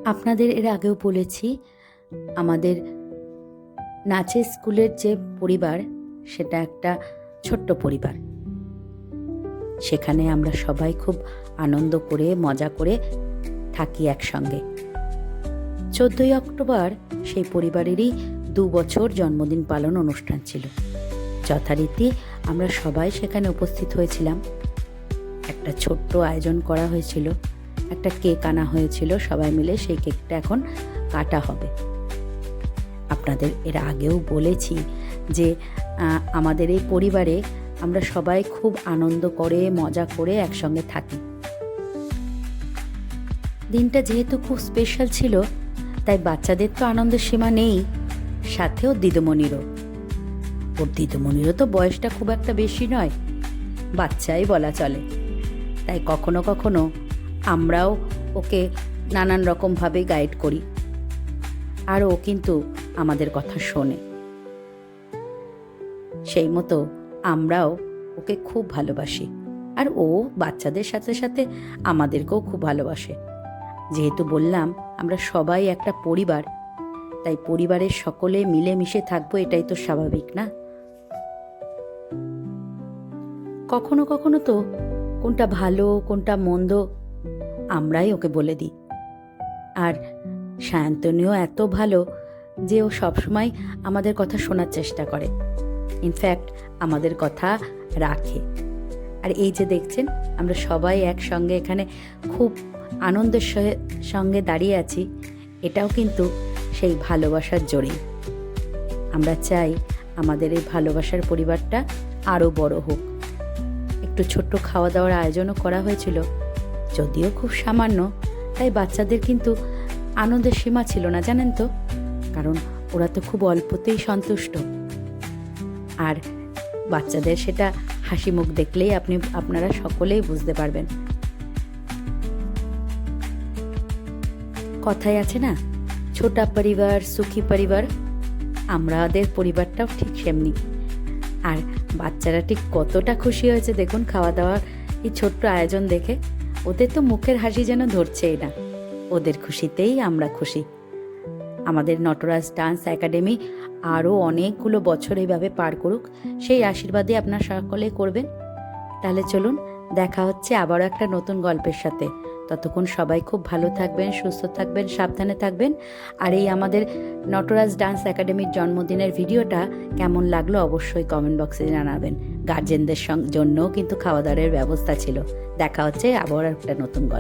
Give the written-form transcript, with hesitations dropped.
আপনাদের এর আগেও বলেছি, আমাদের নাচের স্কুলের যে পরিবার সেটা একটা ছোট্ট পরিবার। সেখানে আমরা সবাই খুব আনন্দ করে মজা করে থাকি একসঙ্গে। 14ই অক্টোবর সেই পরিবারেরই 2 বছর জন্মদিন পালন অনুষ্ঠান ছিল। যথারীতি আমরা সবাই সেখানে উপস্থিত হয়েছিলাম। একটা ছোট্ট আয়োজন করা হয়েছিল, একটা কেক আনা হয়েছিল, সবাই মিলে সেই কেকটা এখন কাটা হবে। আপনাদের এর আগেও বলেছি যে আমাদের এই পরিবারে আমরা সবাই খুব আনন্দ করে মজা করে একসঙ্গে থাকি। দিনটা যেহেতু খুব স্পেশাল ছিল, তাই বাচ্চাদের তো আনন্দের সীমা নেই, সাথে ওর দিদিমণিরও। ওর দিদিমণিরও তো বয়সটা খুব একটা বেশি নয়, বাচ্চাই বলা চলে। তাই কখনো কখনো আমরাও ওকে নানান রকমভাবে গাইড করি, আর ও কিন্তু আমাদের কথা শোনে। সেই মতো আমরাও ওকে খুব ভালোবাসি, আর ও বাচ্চাদের সাথে সাথে আমাদেরকেও খুব ভালোবাসে। যেহেতু বললাম আমরা সবাই একটা পরিবার, তাই পরিবারের সকলে মিলেমিশে থাকবো, এটাই তো স্বাভাবিক না? কখনো কখনো তো কোনটা ভালো কোনটা মন্দ আমরাই ওকে বলে দিই। আর সায়ন্তনীও এত ভালো যে ও সবসময় আমাদের কথা শোনার চেষ্টা করে, ইনফ্যাক্ট আমাদের কথা রাখে। আর এই যে দেখছেন, আমরা সবাই একসঙ্গে এখানে খুব আনন্দের সঙ্গে দাঁড়িয়ে আছি, এটাও কিন্তু সেই ভালোবাসার জোরেই। আমরা চাই আমাদের এই ভালোবাসার পরিবারটা আরও বড় হোক। একটু ছোট্ট খাওয়া দাওয়ার আয়োজনও করা হয়েছিল, যদিও খুব সামান্য, তাই বাচ্চাদের কিন্তু আনন্দের সীমা ছিল না, জানেন তো। কারণ ওরা তো খুব অল্পতেই সন্তুষ্ট, আর বাচ্চাদের সেটা হাসি মুখ দেখলেই আপনারা সকলেই বুঝতে পারবেন। কথায় আছে না, ছোটা পরিবার সুখী পরিবার, আমাদের পরিবারটাও ঠিক সেমনি। আর বাচ্চারা ঠিক কতটা খুশি হয়েছে দেখুন খাওয়া দাওয়ার এই ছোট্ট আয়োজন দেখে। ওদের তো মুখের হাসি যেন ধরছেই না। ওদের খুশিতেই আমরা খুশি। আমাদের নটরাজ ডান্স একাডেমি আরও অনেকগুলো বছর এইভাবে পার করুক, সেই আশীর্বাদই আপনার সকলে করবেন। তাহলে চলুন, দেখা হচ্ছে আবারও একটা নতুন গল্পের সাথে। ততক্ষণ সবাই খুব ভালো থাকবেন, সুস্থ থাকবেন, সাবধানে থাকবেন। আর এই আমাদের নটরাজ ডান্স একাডেমির জন্মদিনের ভিডিওটা কেমন লাগলো অবশ্যই কমেন্ট বক্সে জানাবেন। গার্জেনদের জন্যও কিন্তু খাওয়া দাওয়ার ব্যবস্থা ছিল। দেখা হচ্ছে আবার একটা নতুন গল্প।